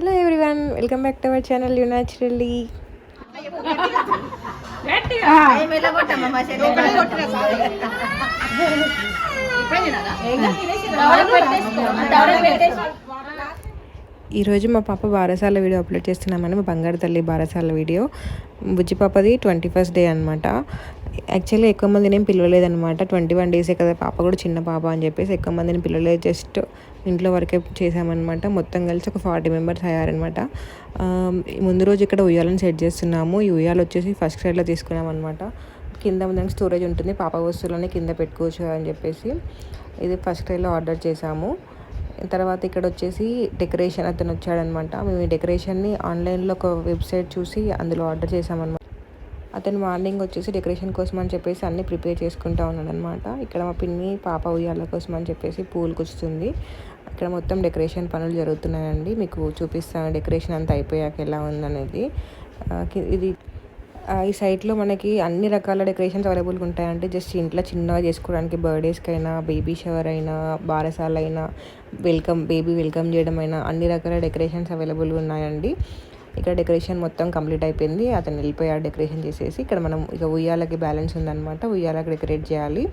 Hello everyone, welcome back to our channel you naturally. ఈరోజు మా పాప బారసాల వీడియో అప్లోడ్ చేస్తున్నామని, మా బంగారు తల్లి బారసాల వీడియో. బుజ్జి పాపది 21st డే అనమాట. యాక్చువల్లీ ఎక్కువ మందిని ఏం పిలవలేదనమాట. 21 డేసే కదా, పాప కూడా చిన్న పాప అని చెప్పేసి ఎక్కువ మందిని పిలవలేదు. జస్ట్ ఇంట్లో వరకే చేసామన్నమాట. మొత్తం కలిసి ఒక 40 మెంబర్స్ అయ్యారనమాట. ముందు రోజు ఇక్కడ ఉయ్యాలను సెట్ చేస్తున్నాము. ఈ ఉయ్యాలు వచ్చేసి ఫస్ట్ సైడ్లో తీసుకున్నాం అనమాట. కింద దానికి స్టోరేజ్ ఉంటుంది, పాప వస్తువులని కింద పెట్టుకోవచ్చు అని చెప్పేసి ఇది ఫస్ట్ సైడ్లో ఆర్డర్ చేసాము. తర్వాత ఇక్కడ వచ్చేసి డెకరేషన్ అతను వచ్చాడనమాట. మేము ఈ డెకరేషన్ని ఆన్లైన్లో ఒక వెబ్సైట్ చూసి అందులో ఆర్డర్ చేసామన్నమాట. అతను మార్నింగ్ వచ్చేసి డెకరేషన్ కోసం అని చెప్పేసి అన్నీ ప్రిపేర్ చేసుకుంటూ ఉన్నాడు అనమాట. ఇక్కడ మా పిన్ని పాప ఉయ్యాల కోసం అని చెప్పేసి పూలు కుచ్చుతుంది. ఇక్కడ మొత్తం డెకరేషన్ పనులు జరుగుతున్నాయండి. మీకు చూపిస్తాను డెకరేషన్ అంతా అయిపోయాక ఎలా ఉందనేది. ఇది ఈ సైట్లో మనకి అన్ని రకాల డెకరేషన్స్ అవైలబుల్గా ఉంటాయంటే జస్ట్ ఇంట్లో చిన్నగా చేసుకోవడానికి, బర్త్డేస్కి అయినా, బేబీ షవర్ అయినా, బారసాల అయినా, బేబీ వెల్కమ్ చేయడం అయినా అన్ని రకాల డెకరేషన్స్ అవైలబుల్గా ఉన్నాయండి. ఇక్కడ డెకరేషన్ మొత్తం కంప్లీట్ అయిపోయింది. అతను వెళ్ళిపోయాడు డెకరేషన్ చేసేసి. ఇక్కడ మనం ఇక ఉయ్యాలకి బ్యాలెన్స్ ఉందన్నమాట. ఉయ్యాలకి డెకరేట్ చేయాలి.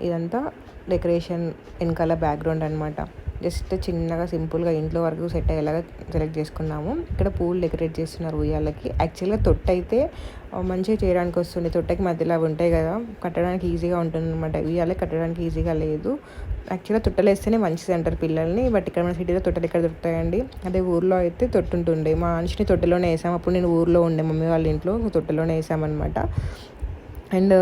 ఇదంతా డెకరేషన్ వెనకాల బ్యాక్గ్రౌండ్ అనమాట. జస్ట్ చిన్నగా సింపుల్గా ఇంట్లో వరకు సెట్ అయ్యేలాగా సెలెక్ట్ చేసుకున్నాము. ఇక్కడ పూలు డెకరేట్ చేస్తున్నారు ఉయ్యాలకి. యాక్చువల్గా తొట్టు అయితే మంచిగా చేయడానికి వస్తుంది. తొట్టకి మధ్యలో అవి ఉంటాయి కదా, కట్టడానికి ఈజీగా ఉంటుంది అనమాట. ఉయ్యాలకి కట్టడానికి ఈజీగా లేదు. యాక్చువల్గా తొట్టలు వేస్తేనే మంచిది అంటారు పిల్లల్ని. బట్ ఇక్కడ మన సిటీలో తొట్టలు ఎక్కడ దొరుకుతాయండి. అదే ఊర్లో అయితే తొట్టు ఉంటుండే. మా మనిషిని తొట్టెలోనే వేసాము. అప్పుడు నేను ఊర్లో ఉండే, మమ్మీ వాళ్ళ ఇంట్లో తొట్టెలోనే వేసామన్నమాట. అండ్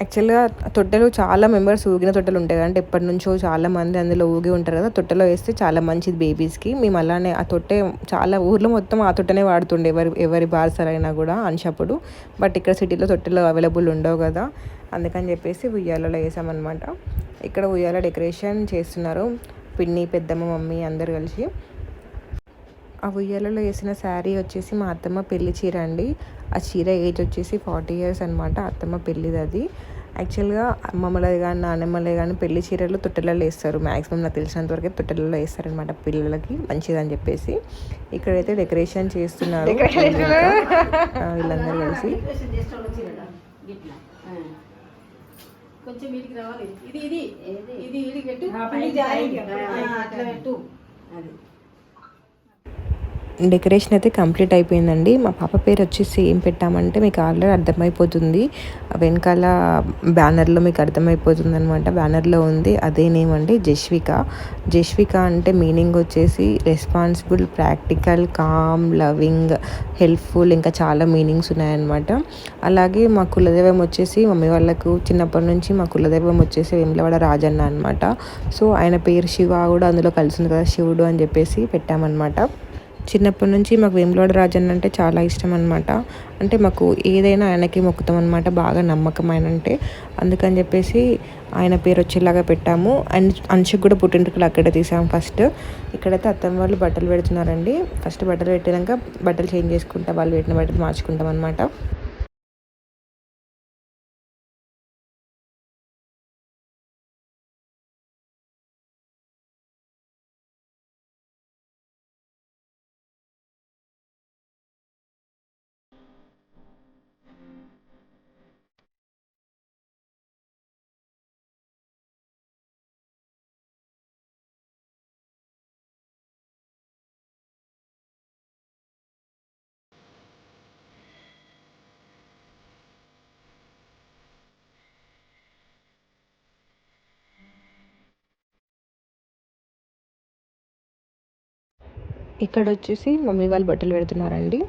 యాక్చువల్గా తొట్టెలు చాలా మెంబర్స్ ఊగిన తొట్టెలు ఉంటాయి అంటే ఎప్పటి నుంచో చాలా మంది అందులో ఊగి ఉంటారు కదా. తొట్టెలో వేస్తే చాలా మంచిది బేబీస్కి. మేము అలానే ఆ తొట్టె చాలా ఊర్లో మొత్తం ఆ తొట్టెనే వాడుతుండే ఎవరి బార్సలైనా కూడా అంశప్పుడు. బట్ ఇక్కడ సిటీలో తొట్టెలు అవైలబుల్ ఉండవు కదా, అందుకని చెప్పేసి ఉయ్యాలలో వేసామన్నమాట. ఇక్కడ ఉయ్యాల డెకరేషన్ చేస్తున్నారు పిన్ని, పెద్దమ్మ, మమ్మీ అందరు కలిసి. ఆ ఉయ్యాలలో వేసిన శారీ వచ్చేసి మా అత్తమ్మ పెళ్లి చీర అండి. ఆ చీర ఏజ్ వచ్చేసి 40 years అనమాట. అత్తమ్మ పెళ్ళిది అది. యాక్చువల్గా అమ్మమ్మలది కానీ నాన్నమ్మలది కానీ పెళ్లి చీరలు తొట్టెలలో వేస్తారు. మ్యాక్సిమం నాకు తెలిసినంతవరకు తొట్టెలలో వేస్తారనమాట పిల్లలకి మంచిదని చెప్పేసి. ఇక్కడైతే డెకరేషన్ చేస్తున్నారు వీళ్ళందరూ కలిసి. కొంచెం వీటికి రావాలి. ఇది ఇది ఇది ఇది పెట్టు, అట్లా పెట్టు. అది డెకరేషన్ అయితే కంప్లీట్ అయిపోయిందండి. మా పాప పేరు వచ్చేసి ఏం పెట్టామంటే మీకు ఆల్రెడీ అర్థమైపోతుంది. వెనకాల బ్యానర్లో మీకు అర్థమైపోతుంది అనమాట. బ్యానర్లో ఉంది అదే నేమ్ అండి, జస్విక. జస్విక అంటే మీనింగ్ వచ్చేసి responsible, practical, calm, loving, helpful, ఇంకా చాలా మీనింగ్స్ ఉన్నాయన్నమాట. అలాగే మా కులదైవం వచ్చేసి మమ్మీ వాళ్ళకు చిన్నప్పటి నుంచి మా కులదైవం వచ్చేసి వేములవాడ రాజన్న అనమాట. సో ఆయన పేరు శివ కూడా అందులో కలిసింది కదా, శివుడు అని చెప్పేసి పెట్టామన్నమాట. చిన్నప్పటి నుంచి మాకు వేములవాడ రాజన్న అంటే చాలా ఇష్టం అనమాట. అంటే మాకు ఏదైనా ఆయనకి మొక్కుతాం అనమాట, బాగా నమ్మకం ఆయన అంటే. అందుకని చెప్పేసి ఆయన పేరు వచ్చేలాగా పెట్టాము. అండ్ అంశుకు కూడా పుట్టింటికలు అక్కడే తీసాము ఫస్ట్. ఇక్కడైతే అత్తమ్మ వాళ్ళు బట్టలు పెడుతున్నారండి. ఫస్ట్ బట్టలు పెట్టినాక బట్టలు చేంజ్ చేసుకుంటా, వాళ్ళు పెట్టిన బట్టలు మార్చుకుంటాం అనమాట. ఇక్కడ వచ్చేసి మమ్మీ వాళ్ళు బట్టలు పెడుతున్నారండి.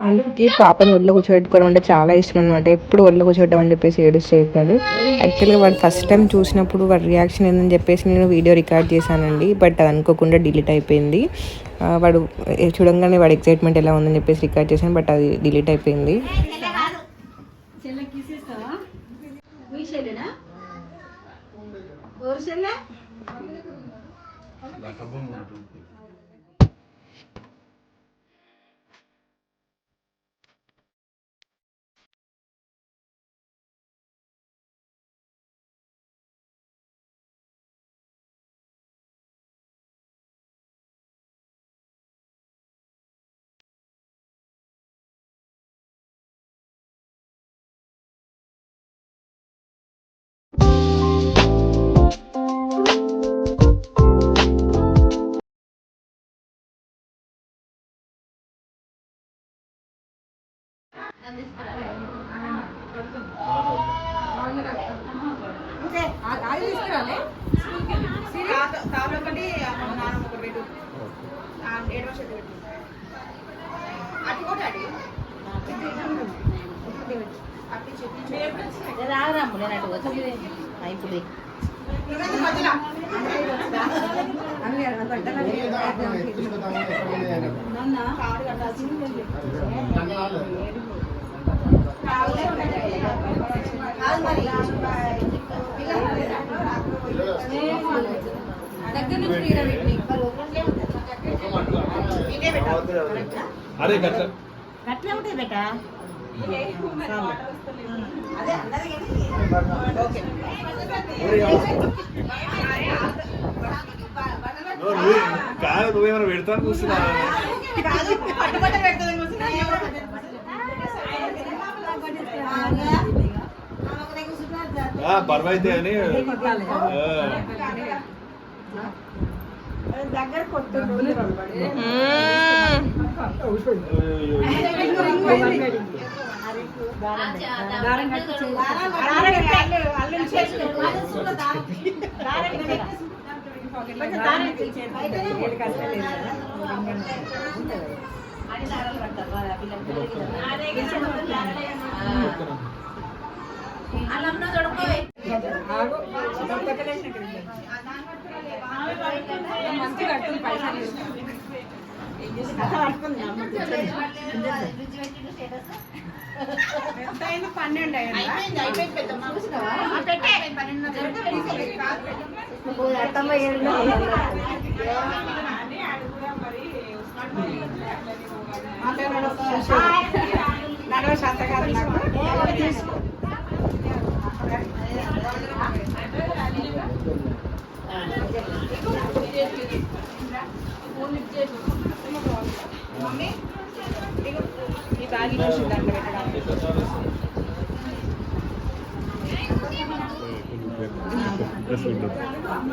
అందుకే పాపని ఒళ్ళో కూర్చోబెట్టుకోవడం అంటే చాలా ఇష్టం అనమాట. ఎప్పుడు ఒళ్ళో కూర్చోబెట్టడం అని చెప్పేసి ఏడుస్తాడు. యాక్చువల్గా వాడు ఫస్ట్ టైం చూసినప్పుడు వాడి రియాక్షన్ ఏందని చెప్పేసి నేను వీడియో రికార్డ్ చేశానండి. బట్ అది అనుకోకుండా డిలీట్ అయిపోయింది. వాడు చూడంగానే వాడి ఎక్సైట్మెంట్ ఎలా ఉందని చెప్పేసి రికార్డ్ చేశాను, బట్ అది డిలీట్ అయిపోయింది. అరే గట్ల గట్లే ఉంటాయి బేటా. కాదు నువ్వేమైనా పెడతాను కూర్చున్నా పర్వైతే అని దగ్గర కొట్టు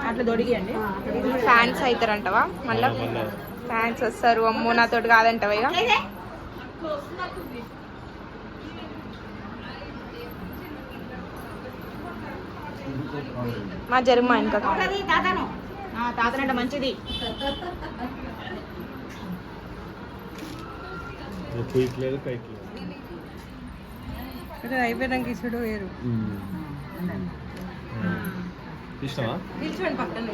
అట్లా దొడిగియండి. ఫ్యాన్స్ అవుతారంటవా? మళ్ళా ఫ్యాన్స్ వస్తారు. అమ్మో నాతోటి కాదంటవా? ఇక మా జరుమా ఇంకా తాతనంట మంచిది. అయిపోయాక ఇసుడు వేరు. ఇష్టమా? నిల్చోండి పక్కన.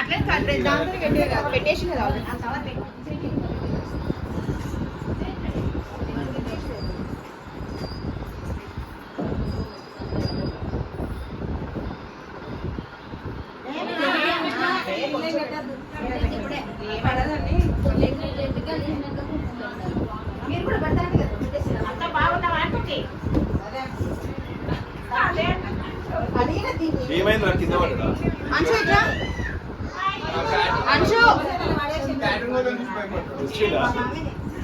అట్లే దాంతో పెట్టేసి కదా. ఏమైంది కింద పడ్డా?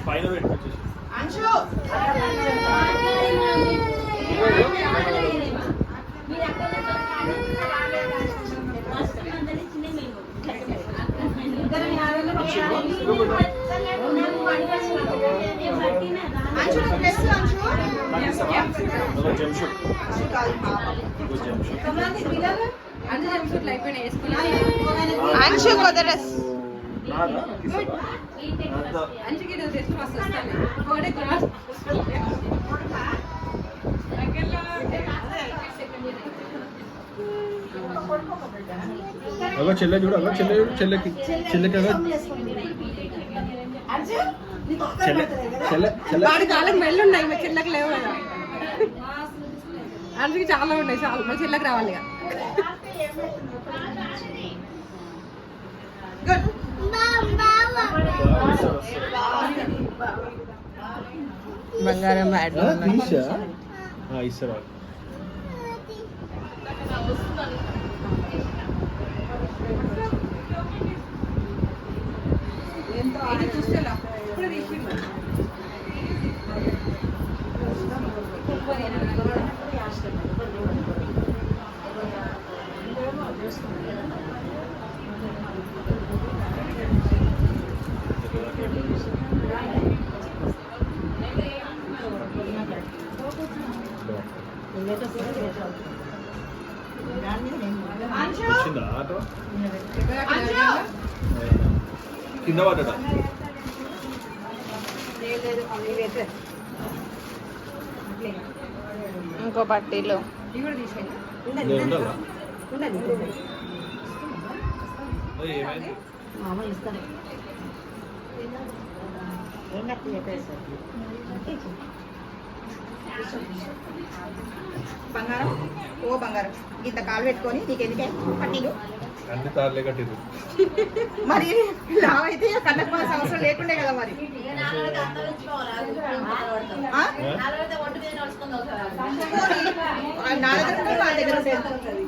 పైన పెట్టి అంశు కొత్త డ్రెస్ అగో చెల్లె చూడు, అగో చెల్లె చూడు, చెల్లెకి అగో చెల్లె చెల్లె చెల్లె వాడి కాళ్ళకి మెల్లు ఉన్నాయి మా చెల్లెకి లేవు కదా అందుకే చాలా ఉన్నాయి చాలా మా చెల్లెకి రావాలి ఇక. గుడ్ బంగారం బ్యాడ్లు ఇస్తారా వచ్చిందా ఆటో కింద పడ్డా ఇంకో పట్టీలు ఉండాలా ఏమైంది బంగారం ఓ బంగారం ఇంత కాలు పెట్టుకొని నీకెందుకే పట్టీలు అన్ని తాళ్ళే కట్టిరు మరి లావ్ అయితే కళ్ళకు మన అవసరం లేకుండే కదా మరి ఆ? నా దగ్గర ఉంటే వాళ్ళ దగ్గర ఉంటాయి.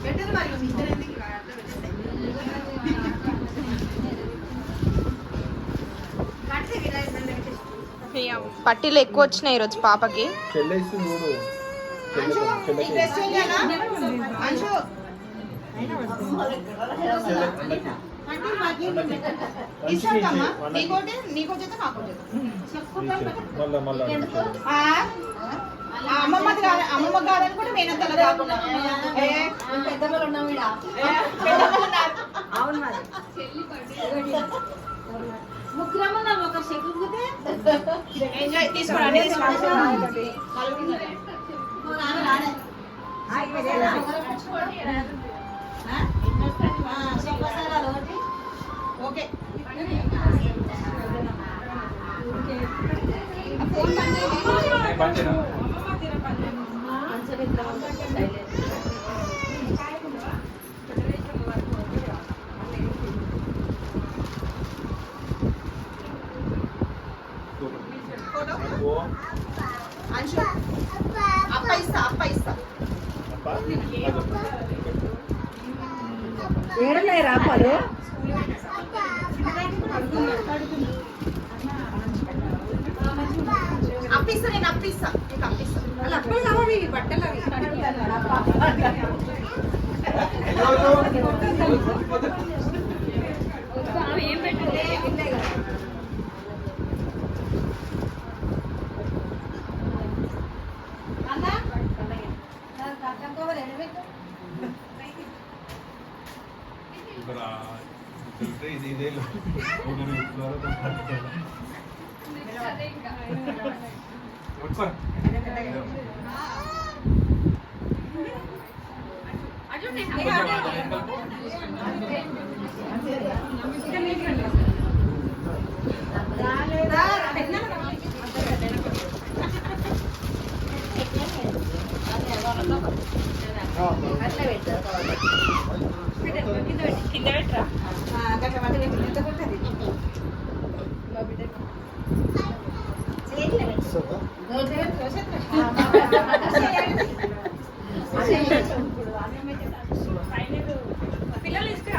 పెట్టదు మరి మీ ఇద్దరు ఎందుకు ఇలా అట్లా పెట్టేస్తే? పట్టీలు ఎక్కువ వచ్చినాయి ఈరోజు పాపకి. చెల్లె ఇస్తుంది చూడు అంశు, ఈ డ్రెస్ చేంజ్ చేయాలా? అంశు, ఇస్తాకమ్మా. నీకోటి నీకొచ్చేత నాకొచ్చేత మళ్ళా మళ్ళా అమ్మమ్మది కాదు, అమ్మమ్మ కాదనుకుంటే మేనంతలో కాకుండా పెద్దవాళ్ళు ఉన్నాం అవును మరి ఎంజాయ్ తీసుకోండి ఓకే అంశు అప్ప ఇస్తా ఏడున్నాయి రాపాలు అప్పిస్తా నేను అప్పిస్తా నీకు అప్పిస్తా అలా అప్పలు కావాలి బట్టలు అవి ఏం పెట్టలే ఇది ఇదే కింద పెట్టరా పిల్లలు ఇస్తే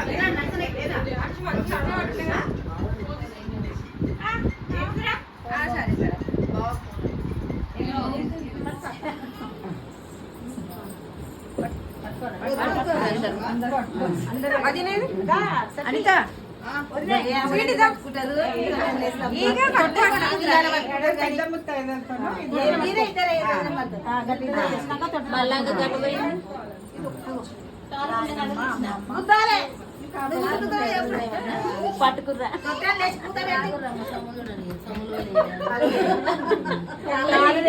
సరే సరే అనిత పట్టుకుర్రా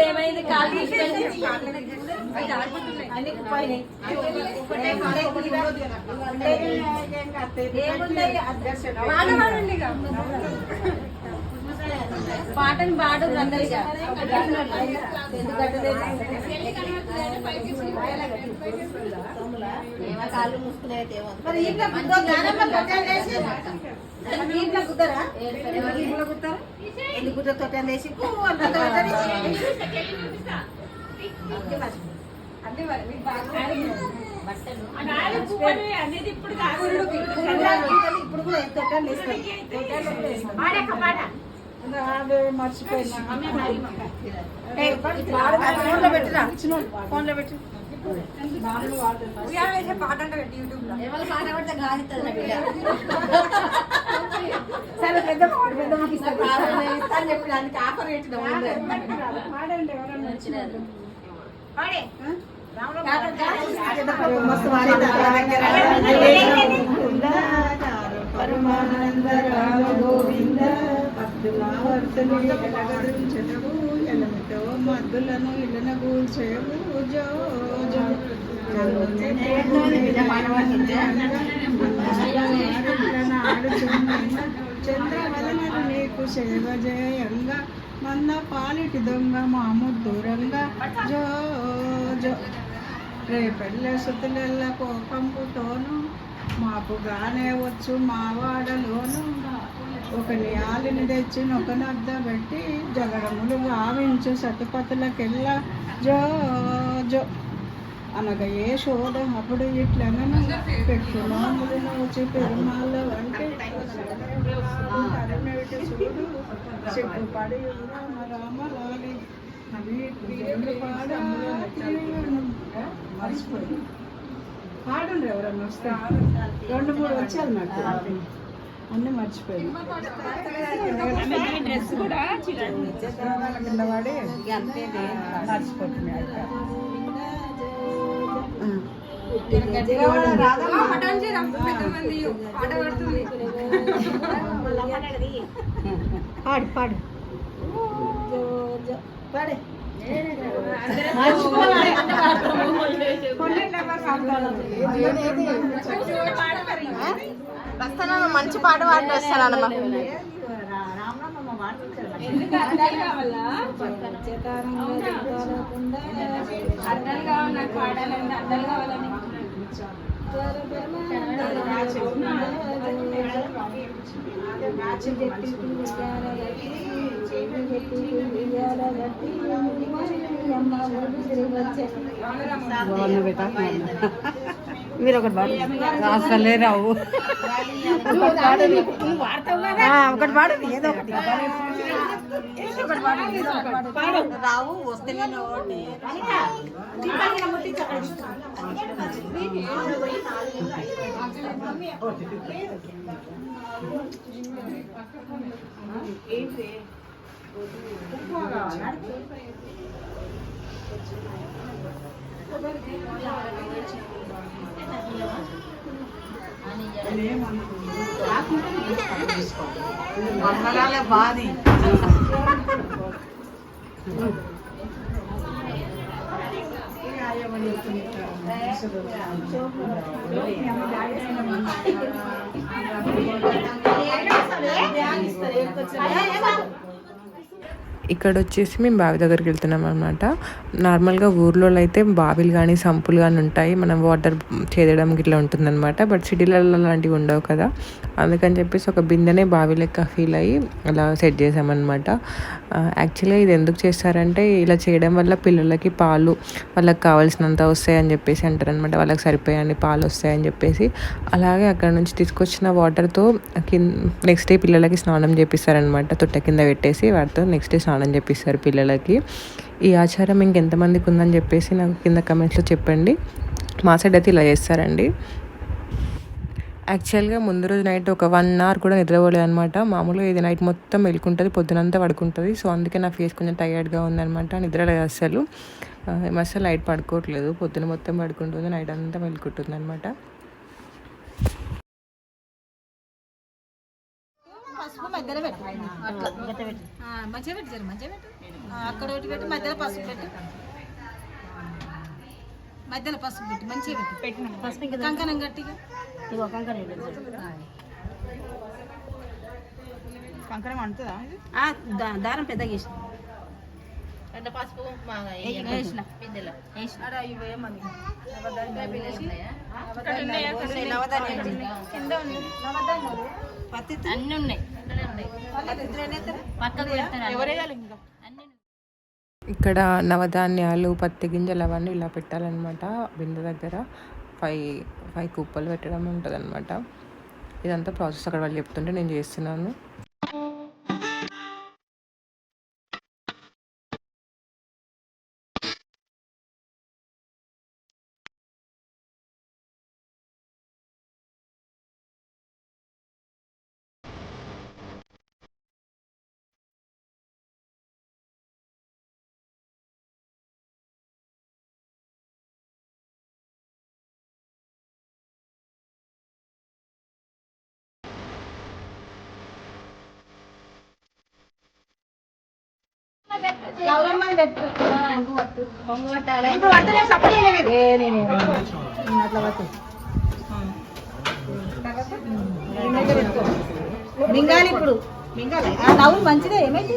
ఏమైంది కాలు పాటని పాడు అందరిగా కాళ్ళు మూసుకునేది ఇంట్లో కుదరా ఇంట్లో కుదరా ఎన్ని గుడ్డతో వేసి ఇప్పుడు కూడా మర్చిపోయినా ఫోన్లో పెట్టిరా ఫోన్లో పెట్టి పాట అంటే పెట్టి యూట్యూబ్ లో పాట పడితే గాలిస్తుంది సరే పెద్ద ఇస్తాను చెప్పి దానికి ఆఫర్ పెట్టిన పరమానంద రామ గోవింద మద్దులను ఇళ్ళన కూర్చేవు జో చంద్రవదనలు నీకు సేవ జయంగా మన్న పాలిటి దొంగ మాము దూరంగా జో జో రేపెళ్ళ సుతులెల్ల కోపంపుతోను మాపుగానే వచ్చు మా వాడలోను ఒక నియాలిని తెచ్చి ఒక నద్ద పెట్టి జగడములు గావించు సతిపతులకెల్లా జో జో అనగా ఏ శోధ అప్పుడు ఇట్లనను పెట్టు నోములు నోచి పెరుమాళ్ళ వంటి కరమేటి చూడు సిగ్గుపడి రామ రామ లాలి మర్చిపోయి పాడుండ్రు ఎవరన్నా వస్తే 2-3 వచ్చారు నాకు అన్నీ మర్చిపోయింది డ్రెస్ కూడా కిందవాడి మర్చిపోతున్నాయి పాడు పాడు పాడే వస్తాను మంచి పాట పాడి వస్తానమ్మా అర్థాలు కావాలి నాకు పాడాలంటే అర్థాలు కావాలని మీరు ఒకటి పాడు అసలే రావు ఒకటి పాడు ఏదో ఒకటి రావు వస్తే బాధి ఇక్కడ వచ్చేసి మేము బావి దగ్గరికి వెళ్తున్నాం అనమాట. నార్మల్గా ఊర్లో అయితే బావిలు కానీ సంపులు కానీ ఉంటాయి, మనం వాటర్ చేదడం ఇట్లా ఉంటుందన్నమాట. బట్ సిటీలలో అలాంటివి ఉండవు కదా, అందుకని చెప్పేసి ఒక బిందెనే బావి లెక్క ఫీల్ అయ్యి అలా సెట్ చేసామన్నమాట. యాక్చువల్గా ఇది ఎందుకు చేస్తారంటే ఇలా చేయడం వల్ల పిల్లలకి పాలు వాళ్ళకి కావాల్సినంత వస్తాయని చెప్పేసి అంటారనమాట, వాళ్ళకి సరిపోయాన్ని పాలు వస్తాయని చెప్పేసి. అలాగే అక్కడ నుంచి తీసుకొచ్చిన వాటర్తో నెక్స్ట్ డే పిల్లలకి స్నానం చేపిస్తారనమాట. తొట్ట కింద పెట్టేసి వాటితో నెక్స్ట్ డే స్నానం చేపిస్తారు పిల్లలకి. ఈ ఆచారం ఇంకెంతమందికి ఉందని చెప్పేసి నాకు కింద కమెంట్స్లో చెప్పండి. మా సైడ్ అయితే ఇలా చేస్తారండి. యాక్చువల్గా ముందు రోజు నైట్ ఒక 1 అవర్ కూడా నిద్రపోలేదు అనమాట. మామూలుగా ఇది నైట్ మొత్తం మెలుకుంటుంది, పొద్దునంతా పడుకుంటుంది. సో అందుకే నా ఫేస్ కొంచెం టైర్డ్గా ఉందనమాట. నిద్ర లేదు అస్సలు. అస్సలు నైట్ పడుకోవట్లేదు, పొద్దున మొత్తం పడుకుంటుంది, నైట్ అంతా మెలుకుంటుంది అనమాట. పసుపు మధ్యలో పెట్టు, అట్లా మంచిగా పెట్టు, మంచిగా పెట్టు. అక్కడ ఒకటి పెట్టి మధ్యలో పసుపు పెట్టు, మధ్యలో పసుపు పెట్టి మంచిగా పెట్టు. పసుపు కంకణం గట్టిగా కంకణం అంటుందా దారం పెద్దగా వేసిన పసుపు అన్ని ఉన్నాయి. ఇక్కడ నవధాన్యాలు, పత్తి గింజలు అవన్నీ ఇలా పెట్టాలన్నమాట. బిందె దగ్గర 5 కుప్పలు పెట్టడం ఉంటుంది అనమాట. ఇదంతా ప్రాసెస్ అక్కడ వాళ్ళు చెప్తుంటే నేను చేస్తున్నాను. మింగాలి ఇప్పుడు, మింగాలి. నవ్వు మంచిదే. ఏమైంది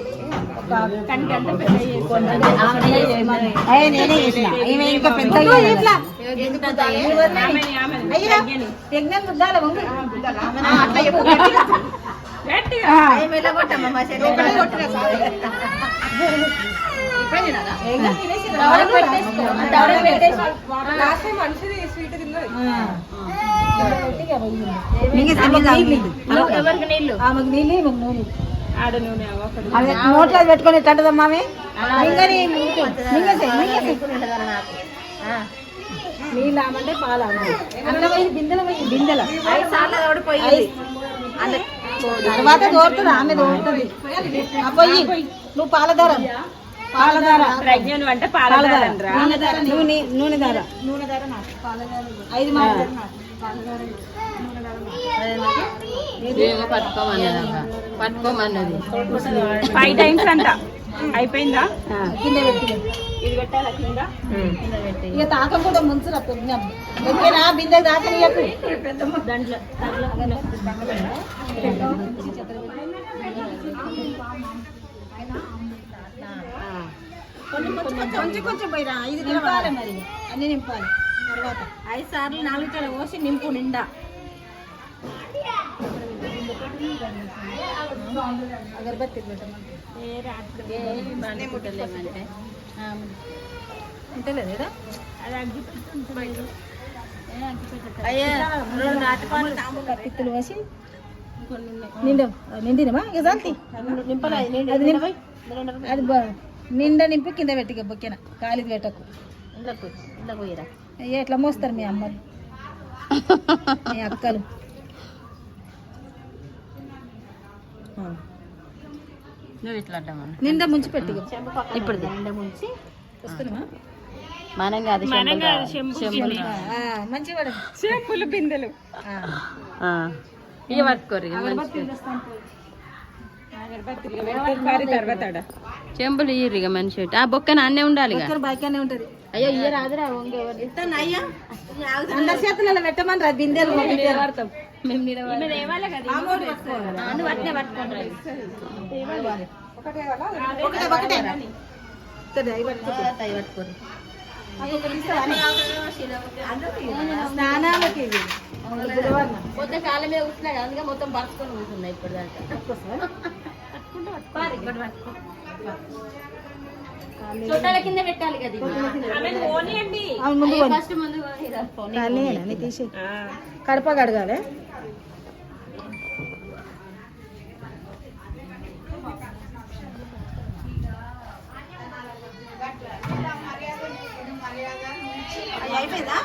నేనే చేసిన ఇంకా పెద్దగా నోట్లో పెట్టుకొని ఎట్టుంటదమ్మా నీళ్ళమంటే పాల బిందెల బిందెల తర్వాత దోరుతుంది, ఆమె దోరుతుంది. పోయి నువ్వు పాలదారం అంటే నూనె దార 5 పట్టుకోమన్నది 5 times అంట. అయిపోయిందా? కింద పెట్టి ఇది పెట్టాలా కింద పెట్టి ఇక తాకకుండా ముంచురా పుణ్యం ఓకేనా? బిందె దాకనియకు దాంట్లో కొంచెం కొంచెం పోయిరా. 5 నింపాలి, మరి అన్ని నింపాలి. తర్వాత 5 సార్లు 4 లీటర్లు పోసి నింపు నిండా. అగరబత్తి ఉంటలేదు కత్తిత్తులు వేసి నిండినమా ఇక జాంతి అది నిండా నింపి కింద పెట్టి బొక్కిన కాలికి పెట్టకు. ఎట్లా మోస్తారు మీ అమ్మలు మీ అక్కలు? నువ్వు ఇట్లా నిండా ముంచి పెట్టి ఇప్పుడు నిండా ముంచి వస్తున్నామా? మనం కాదు మంచి పడ చెంపులు బిందెలు ఇక పట్టుకోరు. చెంపులు ఇయ్యరు ఇక మనిషి ఆ బొక్కన అన్నే ఉండాలి. బాగానే ఉంటది. అయ్యో ఇయ్య రాదురా అయ్యా అందరి చేతులలో పెట్టమని రా బిందెలు. స్నానాలకి కాలమే కూర్చున్నాయి, అందుకే మొత్తం పరుచుకొని కూర్చున్నాయి ఇప్పుడు దాకా. చుట్టాల కింద పెట్టాలి కదా ఫస్ట్ ముందు తీసి కడప కడగాలి. అయిపోయిందా?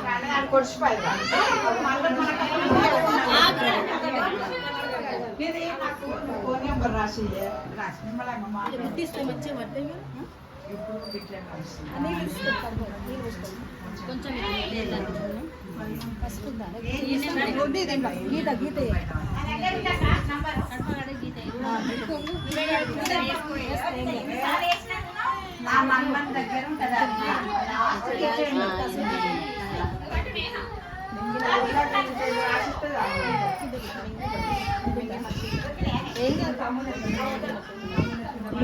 ఫోన్ నెంబర్ రాసి మళ్ళీ అమ్మ ముట్టిస్తే మంచిగా పడతాయి కొంచెం గీత గీత నా మన దగ్గర ఉంటుంది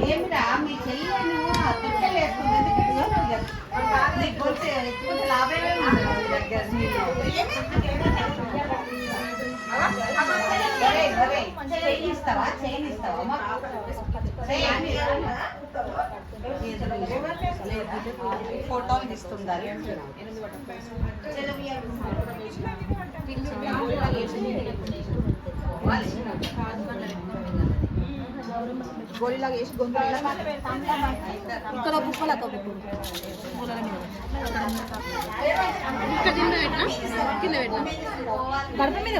ఏమిరా మీ చెల్లి నువ్వు తొట్టెలు వేసుకుంటుంది లాభమే చేయిస్తావా ఫోటోలు తీస్తుండాలి గోళీలాగా వేసి గొంతు ఇక్కడ బుక్కలు అక్క గడప మీద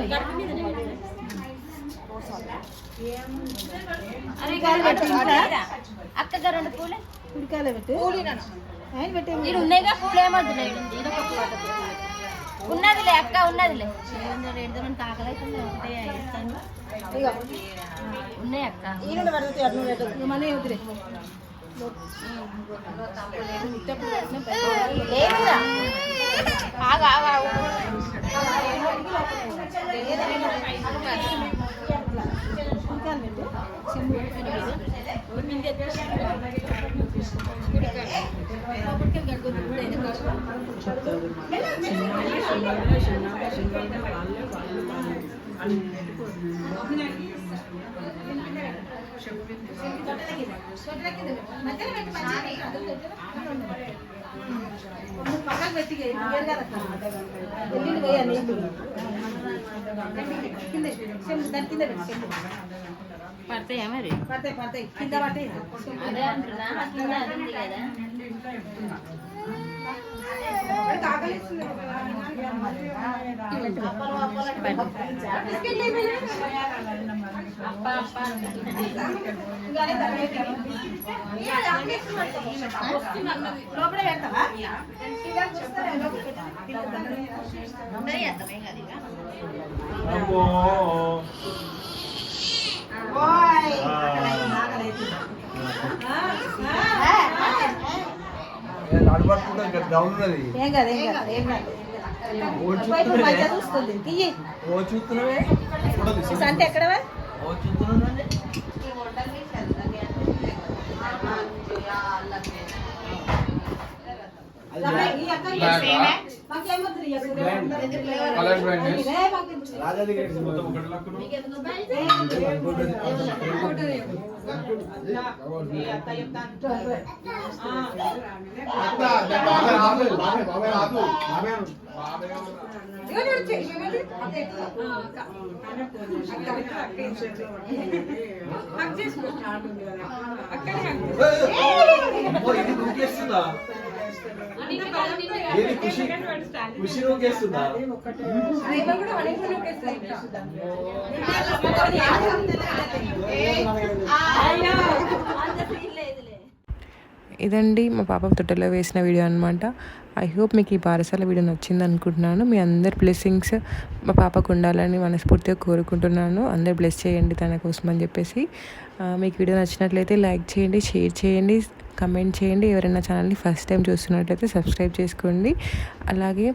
అక్క రెండు పూలే ఉడికాయలు పెట్టి ఆయన పెట్టి ఇది ఉన్నాయిగా పూలు ఏమొద్దులే ఇదొక పూల ఉన్నదిలే అక్క ఉన్నదిలే రెండు తాకలు అయితే ఇక ఉన్నాయి అక్క ఈ నుండి పడుతుంది అటు నుండి అటు మనీ వదిలే ఏమిరా ఆగా ఉడికాయలు పెట్టి చెంబు పక్కకు పెట్టి దాని కింద పడతాయా మరి పడతాయి కింద పట్టాయి అదే అంటున్నా కింద అది ఉంది కదా లోపల పెడతావా ఏం కాదు చూస్తుంది అంటే ఎక్కడ ఖుషి నూకేస్తుందా ఇదండి మా పాప తొట్టెలో వేసిన వీడియో అనమాట. ఐ హోప్ మీకు ఈ బారసాల వీడియో నచ్చింది అనుకుంటున్నాను. మీ అందరి బ్లెస్సింగ్స్ మా పాపకు ఉండాలని మనస్ఫూర్తిగా కోరుకుంటున్నాను. అందరు బ్లెస్ చేయండి తన కోసం అని చెప్పేసి. మీకు వీడియో నచ్చినట్లయితే లైక్ చేయండి, షేర్ చేయండి, కమెంట్ చేయండి. ఎవరైనా ఛానల్ని ఫస్ట్ టైం చూస్తున్నట్లయితే సబ్స్క్రైబ్ చేసుకోండి. అలాగే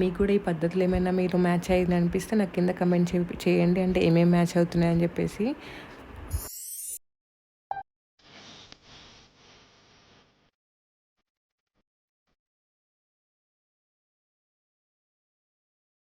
మీకు కూడా ఈ పద్ధతులు ఏమైనా మీరు మ్యాచ్ అయ్యింది అనిపిస్తే నాకు కింద కమెంట్ చేయండి, అంటే ఏమేమి మ్యాచ్ అవుతున్నాయని చెప్పేసి.